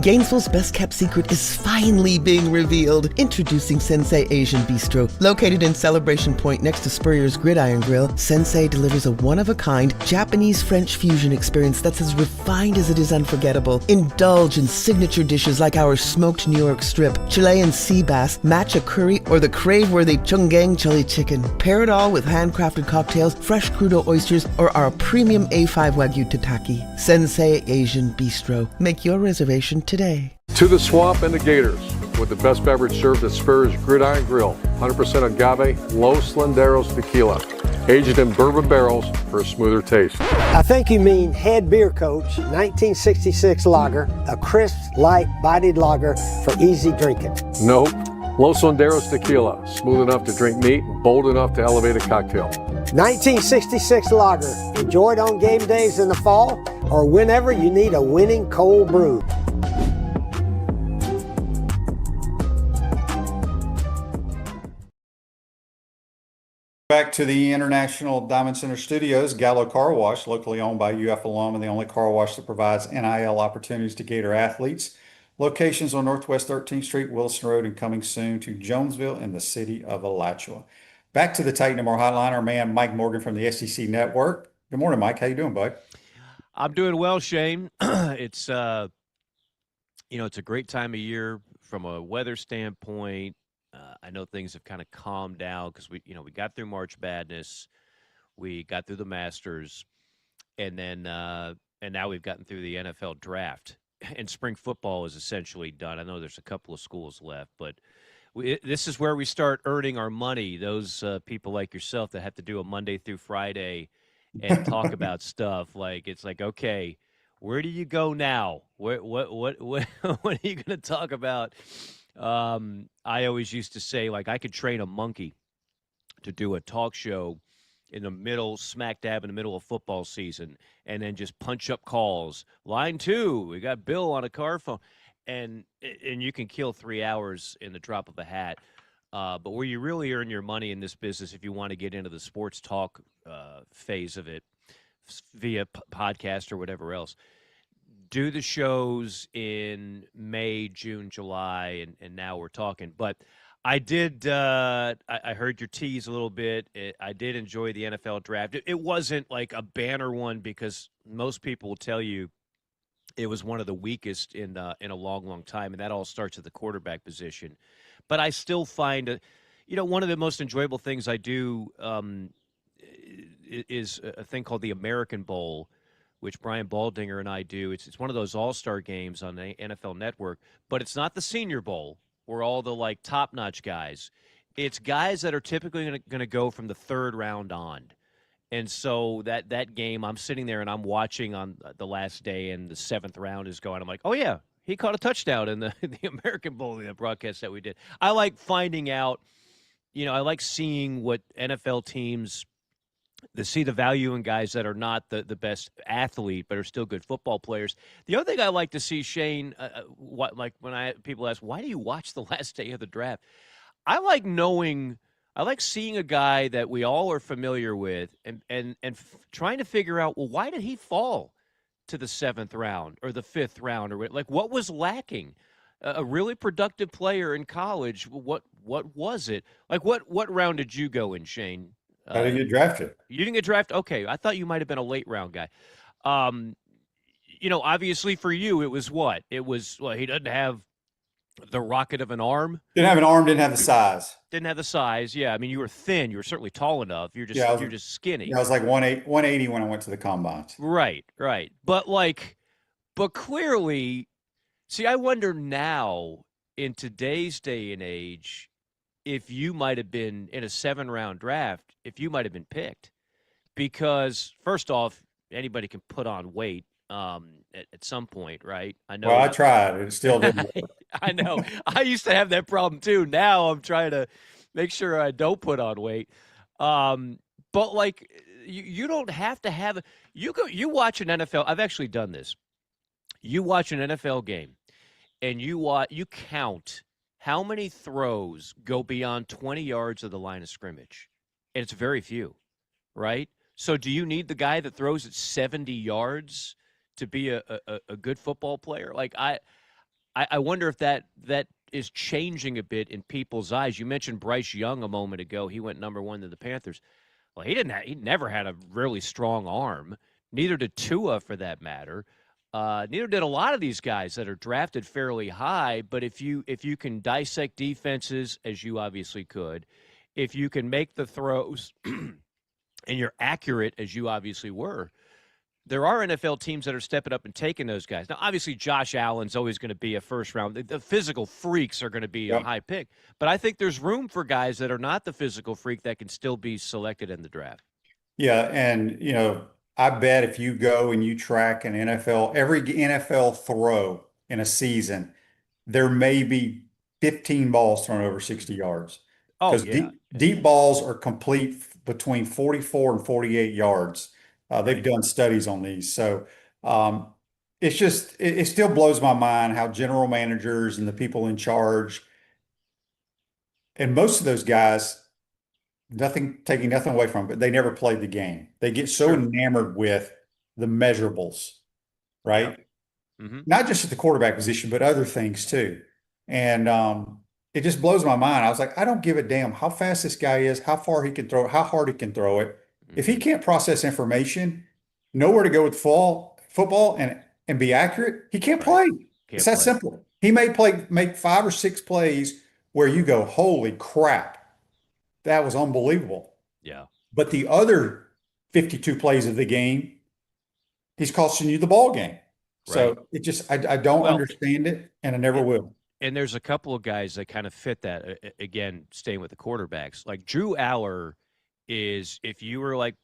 Gainesville's best-kept secret is finally being revealed. Introducing Sensei Asian Bistro. Located in Celebration Point next to Spurrier's Gridiron Grill, Sensei delivers a one-of-a-kind Japanese-French fusion experience that's as refined as it is unforgettable. Indulge in signature dishes like our smoked New York strip, Chilean sea bass, matcha curry, or the crave-worthy chunggang chili chicken. Pair it all with handcrafted cocktails, fresh crudo oysters, or our premium A5 Wagyu tataki. Sensei Asian Bistro. Make your reservation today. To the Swamp and the Gators, with the best beverage served at Spurrier's Gridiron Grill. 100% agave, Los Landeros Tequila, aged in bourbon barrels for a smoother taste. I think you mean Head Beer Coach 1966 lager, a crisp, light, bodied lager for easy drinking. Nope. Los Landeros Tequila, smooth enough to drink neat and bold enough to elevate a cocktail. 1966 lager, enjoyed on game days in the fall or whenever you need a winning cold brew. Back to the International Diamond Center Studios, Gallo Car Wash, locally owned by UF alum and the only car wash that provides NIL opportunities to Gator athletes. Locations on Northwest 13th Street, Wilson Road, and coming soon to Jonesville and the city of Alachua. Back to the Titan MR Hotline, our man Mike Morgan from the SEC Network. Good morning, Mike. How you doing, bud? I'm doing well, Shane. It's it's a great time of year from a weather standpoint. I know things have kind of calmed down because we got through March Madness, we got through the Masters, and now we've gotten through the NFL draft, and spring football is essentially done. I know there's a couple of schools left, but this is where we start earning our money. Those people like yourself that have to do a Monday through Friday and talk about stuff it's like, okay, where do you go now? What are you going to talk about? I always used to say, I could train a monkey to do a talk show in the middle, smack dab in the middle of football season, and then just punch up calls. Line 2, we got Bill on a car phone. And you can kill 3 hours in the drop of a hat. But where you really earn your money in this business, if you want to get into the sports talk phase of it via podcast or whatever else, do the shows in May, June, July, and now we're talking. But I did. I heard your tease a little bit. I did enjoy the NFL draft. It wasn't like a banner one because most people will tell you it was one of the weakest in a long, long time, and that all starts at the quarterback position. But I still find, one of the most enjoyable things I do is a thing called the American Bowl, which Brian Baldinger and I do. It's one of those all-star games on the NFL Network, but it's not the Senior Bowl where all the like top-notch guys. It's guys that are typically going to go from the third round on. And so that game, I'm sitting there and I'm watching on the last day, and the seventh round is going. I'm like, oh yeah, he caught a touchdown in the American Bowl, the broadcast that we did. I like finding out. I like seeing what NFL teams. They see the value in guys that are not the best athlete, but are still good football players. The other thing I like to see, Shane, when people ask, why do you watch the last day of the draft? I like seeing a guy that we all are familiar with and trying to figure out, well, why did he fall to the seventh round or the fifth round? Or like, what was lacking? A really productive player in college, what was it? Like, what round did you go in, Shane? How did you get drafted? You didn't get drafted? Okay. I thought you might have been a late round guy. Obviously for you, it was what? It was, he doesn't have the rocket of an arm. Didn't have an arm, didn't have the size. Didn't have the size. Yeah. I mean, you were thin. You were certainly tall enough. You're just skinny. Yeah, I was like 180 when I went to the combines. Right. But clearly, see, I wonder now in today's day and age, if you might have been in a 7-round draft, if you might have been picked. Because, first off, anybody can put on weight at some point, right? I know. Well, I tried. It still didn't work. I know. I used to have that problem, too. Now I'm trying to make sure I don't put on weight. But, like, you don't have to have – you watch an NFL – I've actually done this. You watch an NFL game, and you count – how many throws go beyond 20 yards of the line of scrimmage? And it's very few, right? So do you need the guy that throws at 70 yards to be a good football player? Like, I wonder if that is changing a bit in people's eyes. You mentioned Bryce Young a moment ago. He went number 1 to the Panthers. Well, he never had a really strong arm. Neither did Tua, for that matter. Neither did a lot of these guys that are drafted fairly high. But if you can dissect defenses, as you obviously could, if you can make the throws and you're accurate, as you obviously were, there are NFL teams that are stepping up and taking those guys. Now, obviously, Josh Allen's always going to be a first round. The physical freaks are going to be a high pick. But I think there's room for guys that are not the physical freak that can still be selected in the draft. Yeah, and, I bet if you go and you track every NFL throw in a season, there may be 15 balls thrown over 60 yards. Oh, because deep balls are complete between 44 and 48 yards. They've done studies on these. So it still blows my mind how general managers and the people in charge, and most of those guys, taking nothing away from it, but they never played the game. They get so enamored with the measurables, right? Mm-hmm. Not just at the quarterback position, but other things too. And it just blows my mind. I was like, I don't give a damn how fast this guy is, how far he can throw it, how hard he can throw it. If he can't process information, know where to go with football and be accurate, he can't play. It's that simple. He may make 5 or 6 plays where you go, holy crap. That was unbelievable. Yeah. But the other 52 plays of the game, he's costing you the ball game. Right. So it just, I don't understand it, and I never will. And there's a couple of guys that kind of fit that. Again, staying with the quarterbacks, like Drew Aller is, if you were like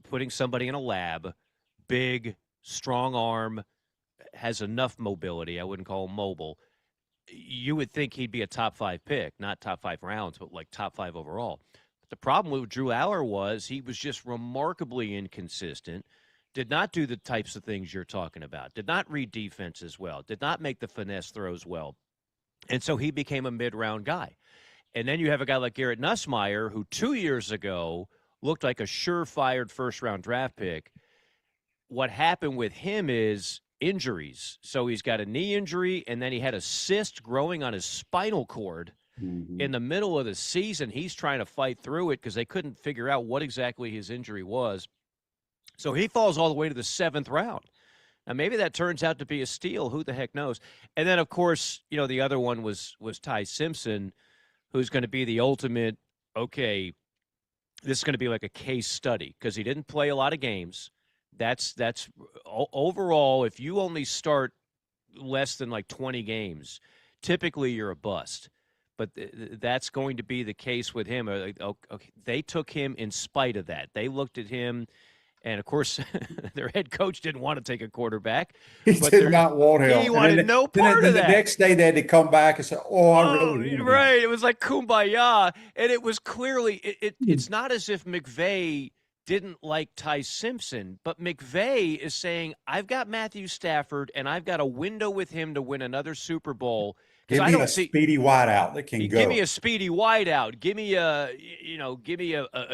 putting somebody in a lab, big, strong arm, has enough mobility. I wouldn't call him mobile. You would think he'd be a top 5 pick, not top 5 rounds, but like top 5 overall. But the problem with Drew Aller was he was just remarkably inconsistent, did not do the types of things you're talking about, did not read defenses well, did not make the finesse throws well. And so he became a mid-round guy. And then you have a guy like Garrett Nussmeier, who 2 years ago looked like a surefire first-round draft pick. What happened with him is injuries. So he's got a knee injury, and then he had a cyst growing on his spinal cord in the middle of the season. He's trying to fight through it because they couldn't figure out what exactly his injury was. So he falls all the way to the 7th round. Now, maybe that turns out to be a steal. Who the heck knows? And then, of course, the other one was Ty Simpson, who's going to be the ultimate, okay, this is going to be like a case study because he didn't play a lot of games. That's overall, if you only start less than like 20 games, typically you're a bust. But that's going to be the case with him. Okay, they took him in spite of that. They looked at him, and of course, their head coach didn't want to take a quarterback. He did not want him. He wanted no part of that. The next day, they had to come back and say, "Oh, I really want him." Right. It was like kumbaya, and it was clearly it's not as if McVay didn't like Ty Simpson, but McVay is saying, "I've got Matthew Stafford, and I've got a window with him to win another Super Bowl." Give me a speedy wideout that can go. Give me a speedy wideout. Give me a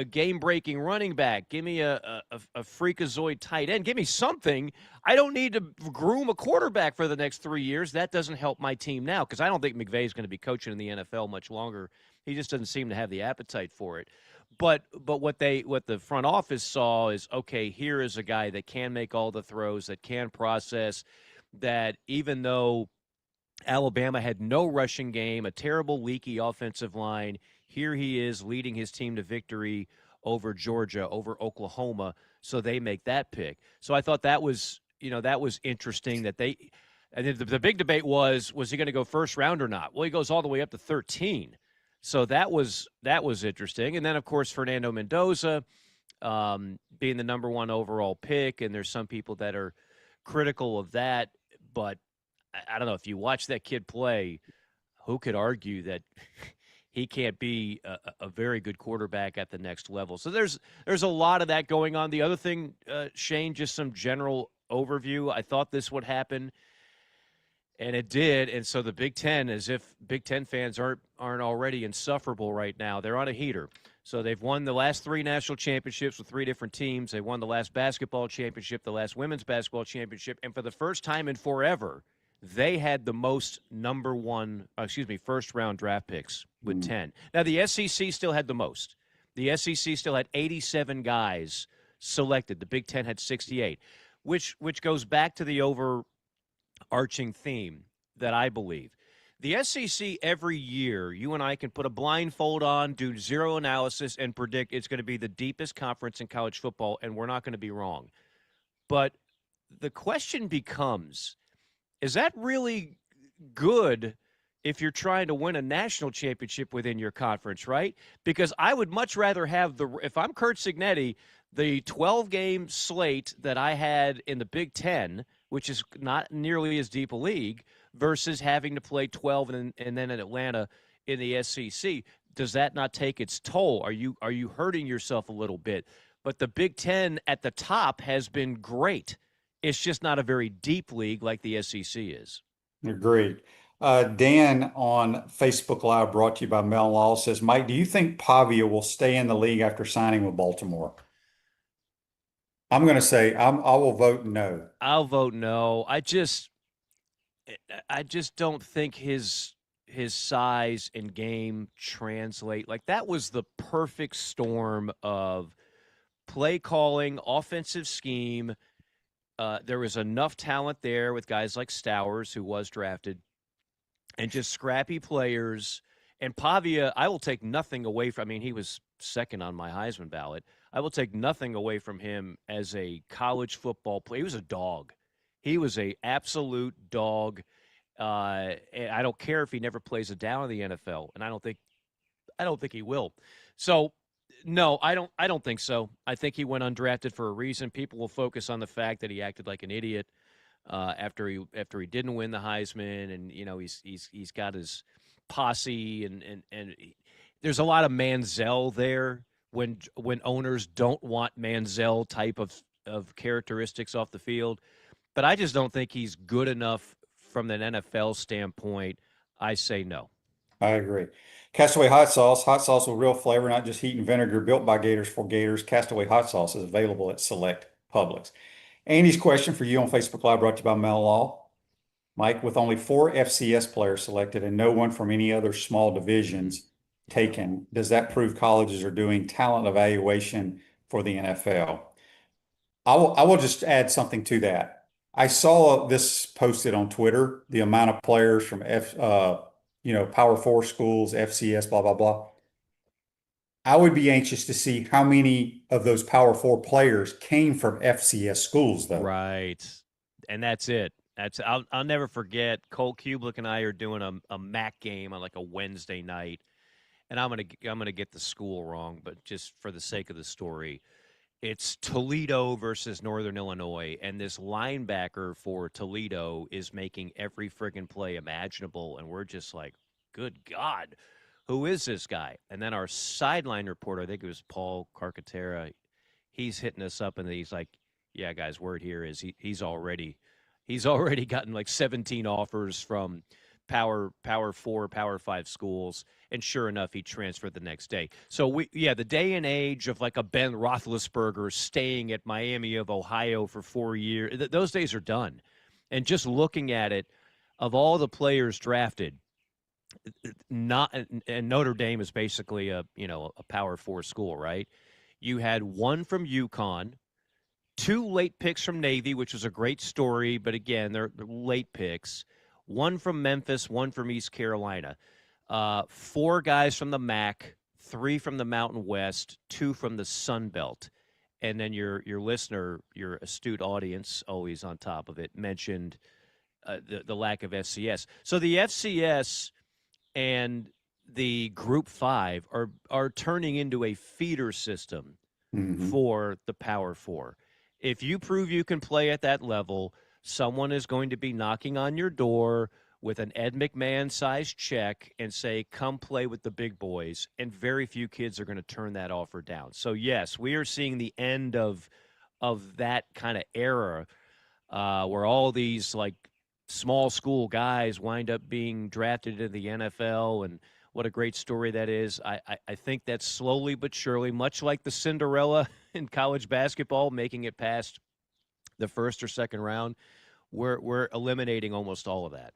game-breaking running back. Give me a freakazoid tight end. Give me something. I don't need to groom a quarterback for the next 3 years. That doesn't help my team now because I don't think McVay is going to be coaching in the NFL much longer. He just doesn't seem to have the appetite for it. But what the front office saw is, okay, here is a guy that can make all the throws, that can process, that even though Alabama had no rushing game, a terrible leaky offensive line, here he is leading his team to victory over Georgia, over Oklahoma, so they make that pick. So I thought that was interesting that and the big debate was he going to go first round or not? Well, he goes all the way up to 13. So that was interesting. And then, of course, Fernando Mendoza being the number 1 overall pick, and there's some people that are critical of that, but I don't know, if you watch that kid play, who could argue that he can't be a very good quarterback at the next level? So there's a lot of that going on. The other thing, Shane, just some general overview. I thought this would happen, and it did. And so the Big Ten, as if Big Ten fans aren't already insufferable right now, they're on a heater. So they've won the last 3 national championships with 3 different teams. They won the last basketball championship, the last women's basketball championship, and for the first time in forever, they had the most first-round draft picks with 10. Now, the SEC still had the most. The SEC still had 87 guys selected. The Big Ten had 68, which goes back to the overarching theme that I believe. The SEC, every year, you and I can put a blindfold on, do zero analysis, and predict it's going to be the deepest conference in college football, and we're not going to be wrong. But the question becomes, is that really good if you're trying to win a national championship within your conference, right? Because I would much rather have if I'm Kurt Cignetti, the 12-game slate that I had in the Big Ten, which is not nearly as deep a league, versus having to play 12 and then in Atlanta in the SEC. Does that not take its toll? Are you hurting yourself a little bit? But the Big Ten at the top has been great. It's just not a very deep league like the SEC is. Agreed. Dan on Facebook Live, brought to you by Mel Law, says, Mike, do you think Pavia will stay in the league after signing with Baltimore? I'm going to say I will vote no. I'll vote no. I just don't think his size and game translate. Like, that was the perfect storm of play calling, offensive scheme. There was enough talent there with guys like Stowers, who was drafted, and just scrappy players. And Pavia, I will take nothing away from. I mean, he was second on my Heisman ballot. I will take nothing away from him as a college football player. He was a dog. He was a absolute dog. And I don't care if he never plays a down in the NFL, and I don't think he will. So, no, I don't think so. I think he went undrafted for a reason. People will focus on the fact that he acted like an idiot after he didn't win the Heisman, and he's got his posse, and there's a lot of Manziel there when owners don't want Manziel type of characteristics off the field. But I just don't think he's good enough from an NFL standpoint. I say no. I agree. Castaway hot sauce with real flavor, not just heat and vinegar, built by Gators for Gators. Castaway hot sauce is available at select Publix. Andy's question for you on Facebook Live brought to you by Mel Law. Mike, with only 4 FCS players selected and no one from any other small divisions taken, does that prove colleges are doing talent evaluation for the NFL? I will just add something to that. I saw this posted on Twitter, the amount of players from Power 4 schools, FCS, blah, blah, blah. I would be anxious to see how many of those Power 4 players came from FCS schools, though. Right. And that's it. I'll never forget. Cole Kublik and I are doing a MAC game on like a Wednesday night, and I'm gonna get the school wrong, but just for the sake of the story, it's Toledo versus Northern Illinois, and this linebacker for Toledo is making every friggin' play imaginable, and we're just like, good God, who is this guy? And then our sideline reporter, I think it was Paul Carcaterra, he's hitting us up, and he's like, yeah, guys, word here is he's already gotten like 17 offers from Power 4, Power 5 schools, and sure enough, he transferred the next day. So the day and age of like a Ben Roethlisberger staying at Miami of Ohio for 4 years, those days are done. And just looking at it, of all the players drafted, and Notre Dame is basically a Power 4 school, right? You had one from UConn, 2 late picks from Navy, which was a great story, but again, they're late picks. 1 from Memphis, 1 from East Carolina. 4 guys from the MAC, 3 from the Mountain West, 2 from the Sun Belt. And then your listener, your astute audience, always on top of it, mentioned the lack of FCS. So the FCS and the Group 5 are turning into a feeder system for the Power 4. If you prove you can play at that level, someone is going to be knocking on your door with an Ed McMahon-sized check and say, come play with the big boys, and very few kids are going to turn that offer down. So, yes, we are seeing the end of that kind of era where all these, like, small school guys wind up being drafted into the NFL, and what a great story that is. I think that's slowly but surely, much like the Cinderella in college basketball, making it past the first or second round, we're eliminating almost all of that.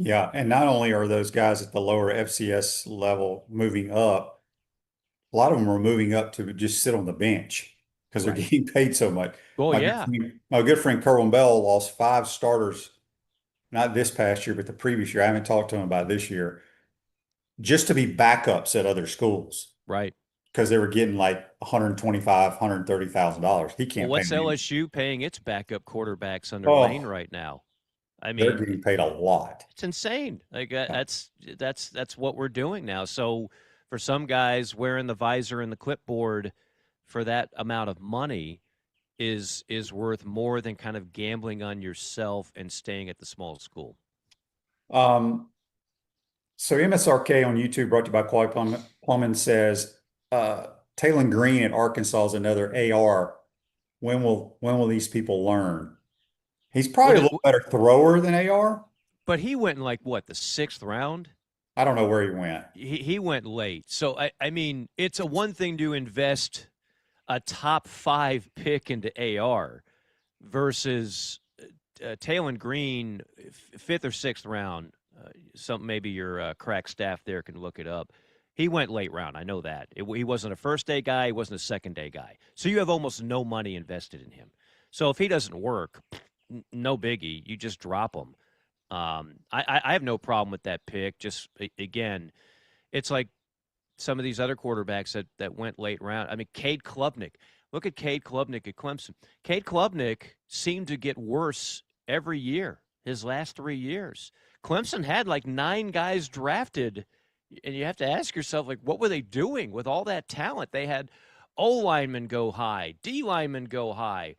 Yeah, and not only are those guys at the lower FCS level moving up, a lot of them are moving up to just sit on the bench because they're getting paid so much. Well, My good friend Kerwin Bell lost 5 starters, not this past year, but the previous year. I haven't talked to him about this year, just to be backups at other schools. Right. Because they were getting like $125,000, $130,000. He can't what's pay LSU paying its backup quarterbacks under Lane right now? I mean, they're getting paid a lot. It's insane. Like that's what we're doing now. So for some guys, wearing the visor and the clipboard for that amount of money is worth more than kind of gambling on yourself and staying at the small school. So MSRK on YouTube, brought to you by Quality Plumbing, says Taylon Green at Arkansas is another AR. When will these people learn? He's probably a little better thrower than AR. But he went in like what, the 6th round? I don't know where he went. He went late. So I mean, it's a one thing to invest a top 5 pick into AR versus Taylon Green, 5th or 6th round. Maybe your crack staff there can look it up. He went late round. I know that. He wasn't a first-day guy. He wasn't a second-day guy. So you have almost no money invested in him. So if he doesn't work, no biggie. You just drop him. I have no problem with that pick. Just, again, it's like some of these other quarterbacks that went late round. I mean, Cade Klubnik. Look at Cade Klubnik at Clemson. Cade Klubnik seemed to get worse every year, his last 3 years. Clemson had like 9 guys drafted, and you have to ask yourself, like, what were they doing with all that talent? They had O linemen go high, D linemen go high.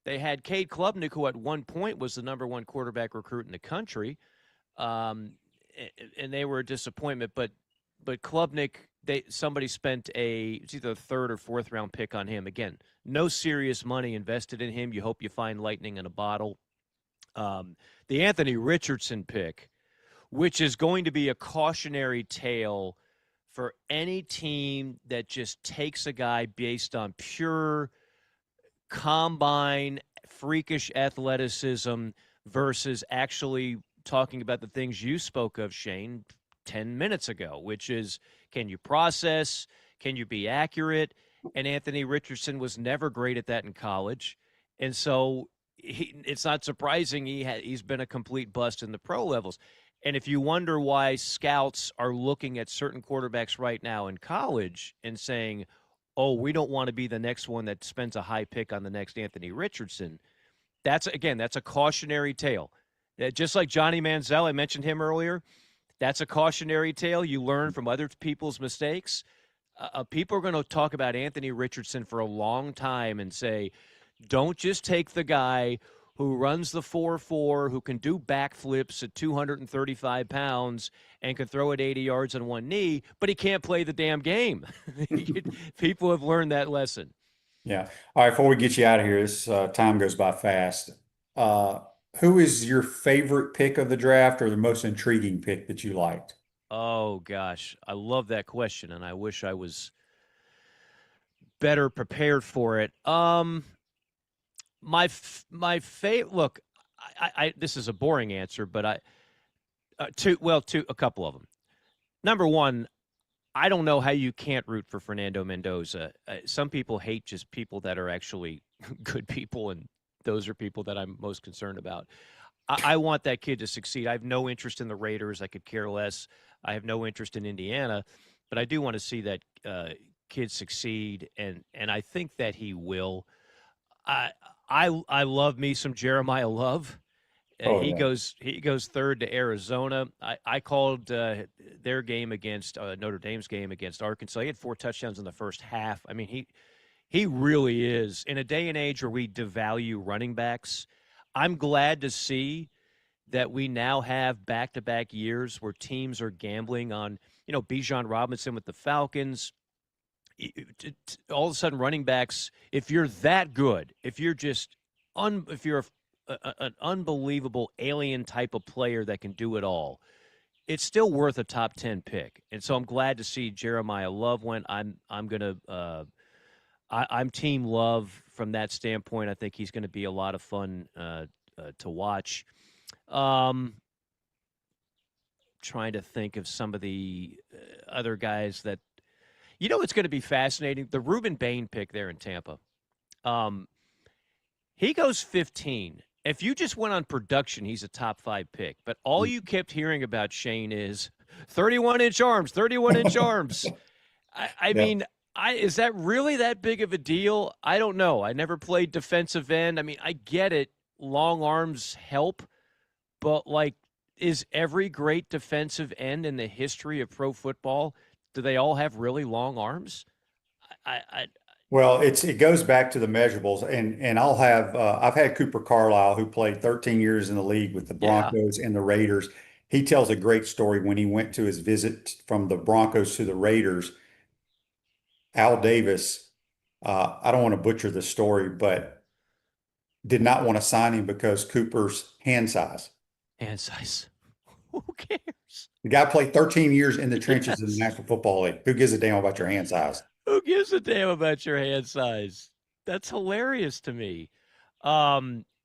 They had Cade Klubnik, who at one point was the number 1 quarterback recruit in the country, and they were a disappointment. But Klubnik, somebody spent it's either a 3rd or 4th round pick on him. Again, no serious money invested in him. You hope you find lightning in a bottle. The Anthony Richardson pick, which is going to be a cautionary tale for any team that just takes a guy based on pure combine freakish athleticism versus actually talking about the things you spoke of, Shane, 10 minutes ago, which is, can you process? Can you be accurate? And Anthony Richardson was never great at that in college. And so it's not surprising he's been a complete bust in the pro levels. And if you wonder why scouts are looking at certain quarterbacks right now in college and saying, oh, we don't want to be the next one that spends a high pick on the next Anthony Richardson, that's a cautionary tale. Just like Johnny Manziel, I mentioned him earlier, that's a cautionary tale. You learn from other people's mistakes. People are going to talk about Anthony Richardson for a long time and say, don't just take the guy who runs the 4.4, who can do backflips at 235 pounds and can throw it 80 yards on one knee, but he can't play the damn game. People have learned that lesson. Yeah. All right. Before we get you out of here, this time goes by fast. Who is your favorite pick of the draft or the most intriguing pick that you liked? Oh, gosh. I love that question, and I wish I was better prepared for it. My favorite, look, I this is a boring answer, but a couple of them. Number one, I don't know how you can't root for Fernando Mendoza. Some people hate just people that are actually good people, and those are people that I'm most concerned about. I want that kid to succeed. I have no interest in the Raiders. I could care less. I have no interest in Indiana, but I do want to see that kid succeed, and I think that he will. I love me some Jeremiah Love. He goes third to Arizona. I called their game against Notre Dame's game against Arkansas. He had 4 touchdowns in the first half. I mean, he really is. In a day and age where we devalue running backs, I'm glad to see that we now have back-to-back years where teams are gambling on, Bijan Robinson with the Falcons. All of a sudden, running backs, if you're that good, if you're just if you're an unbelievable alien type of player that can do it all, it's still worth a top 10 pick. And so I'm glad to see Jeremiah Love went. I'm team Love from that standpoint. I think he's going to be a lot of fun to watch. Trying to think of some of the other guys that, it's going to be fascinating. The Reuben Bain pick there in Tampa. He goes 15. If you just went on production, he's a top 5 pick. But all you kept hearing about, Shane, is 31-inch arms, 31-inch arms. I mean, is that really that big of a deal? I don't know. I never played defensive end. I mean, I get it. Long arms help. But, is every great defensive end in the history of pro football, do they all have really long arms? Well, it goes back to the measurables, and I've had Cooper Carlisle, who played 13 years in the league with the Broncos and the Raiders. He tells a great story when he went to his visit from the Broncos to the Raiders. Al Davis, I don't want to butcher the story, but did not want to sign him because Cooper's hand size. Hand size. Who cares? The guy played 13 years in the trenches in the National Football League. Who gives a damn about your hand size? Who gives a damn about your hand size? That's hilarious to me.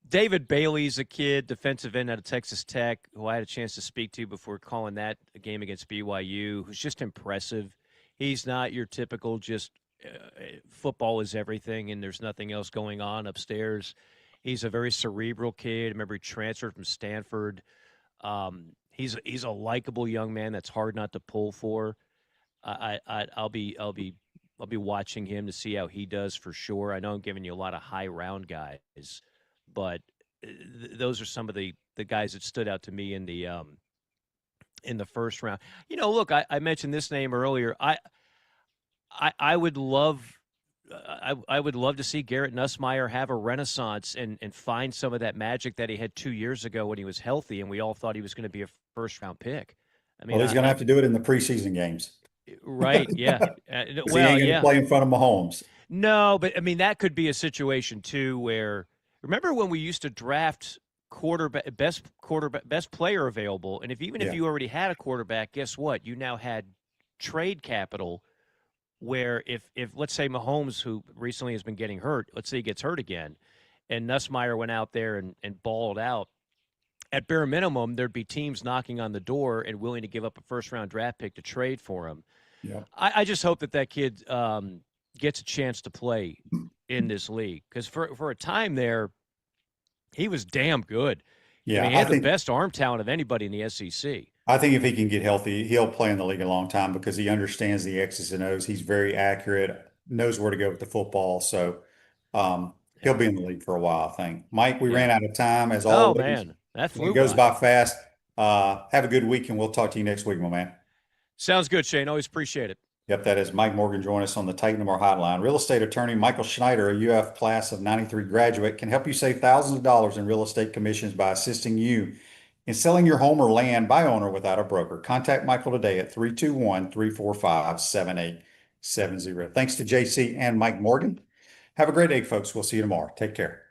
David Bailey's a kid, defensive end out of Texas Tech, who I had a chance to speak to before calling that a game against BYU, who's just impressive. He's not your typical just football is everything and there's nothing else going on upstairs. He's a very cerebral kid. I remember he transferred from Stanford. He's a likable young man that's hard not to pull for. I'll be watching him to see how he does for sure. I know I'm giving you a lot of high round guys, but those are some of the guys that stood out to me in the first round. Look, I mentioned this name earlier. I would love to see Garrett Nussmeier have a renaissance and find some of that magic that he had 2 years ago when he was healthy, and we all thought he was going to be a first-round pick. I mean, he's going to have to do it in the preseason games. Right, yeah. He ain't going to play in front of Mahomes. No, but, I mean, that could be a situation, too, where – remember when we used to draft best player available, and if you already had a quarterback, guess what? You now had trade capital – where if let's say Mahomes, who recently has been getting hurt, let's say he gets hurt again, and Nussmeier went out there and balled out, at bare minimum, there'd be teams knocking on the door and willing to give up a first-round draft pick to trade for him. Yeah. I just hope that kid gets a chance to play in this league, because for a time there, he was damn good. Yeah, I mean, he had the best arm talent of anybody in the SEC. I think if he can get healthy, he'll play in the league a long time because he understands the X's and O's. He's very accurate, knows where to go with the football. So he'll be in the league for a while, I think. Mike, we ran out of time as always. Oh, man. That flew It goes by fast. Have a good week, and we'll talk to you next week, my man. Sounds good, Shane. Always appreciate it. Yep, that is Mike Morgan. Join us on the Titan More Hotline. Real estate attorney Michael Schneider, a UF class of 93 graduate, can help you save thousands of dollars in real estate commissions by assisting you in selling your home or land by owner without a broker. Contact Michael today at 321-345-7870. Thanks to JC and Mike Morgan. Have a great day, folks. We'll see you tomorrow. Take care.